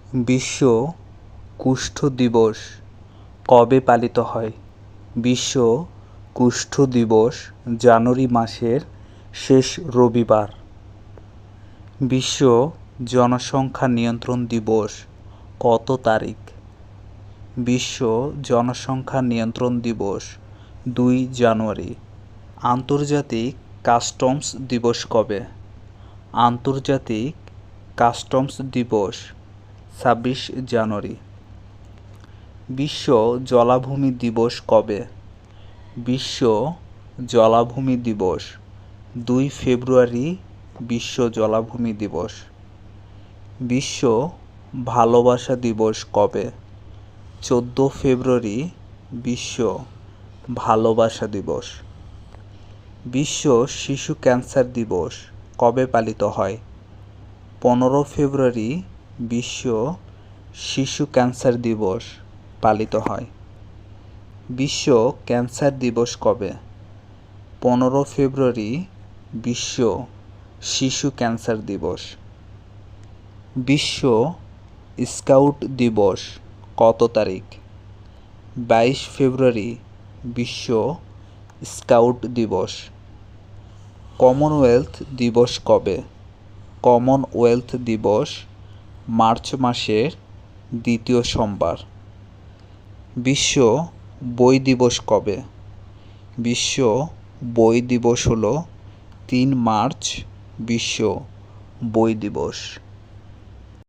বিশ্ব কুষ্ঠ দিবস কবে পালিত হয়? বিশ্ব কুষ্ঠ দিবস জানুয়ারি মাসের শেষ রবিবার। বিশ্ব জনসংখ্যা নিয়ন্ত্রণ দিবস কত তারিখ? বিশ্ব জনসংখ্যা নিয়ন্ত্রণ দিবস 2 জানুয়ারি। আন্তর্জাতিক কাস্টমস দিবস কবে? আন্তর্জাতিক কাস্টমস দিবস 26 জানুয়ারি। বিশ্ব জলাভূমি দিবস কবে? বিশ্ব জলাভূমি দিবস 2 ফেব্রুয়ারি। বিশ্ব জলাভূমি দিবস। বিশ্ব ভালোবাসা দিবস কবে? 14 ফেব্রুয়ারি। বিশ্ব ভালোবাসা দিবস। বিশ্ব শিশু ক্যান্সার দিবস কবে পালিত হয়? 15 ফেব্রুয়ারি। বিশ্ব শিশু ক্যান্সার দিবস পালিত হয়। বিশ্ব ক্যান্সার দিবস কবে? 15 ফেব্রুয়ারি। বিশ্ব শিশু ক্যান্সার দিবস। বিশ্ব স্কাউট দিবস কত তারিখ? 22 ফেব্রুয়ারি। বিশ্ব স্কাউট দিবস। কমনওয়েলথ দিবস কবে? কমনওয়েলথ দিবস মার্চ মাসের 2য় সোমবার। বিশ্ব বই দিবস কবে? বিশ্ব বই দিবস হলো 3 মার্চ। বিশ্ব বই দিবস।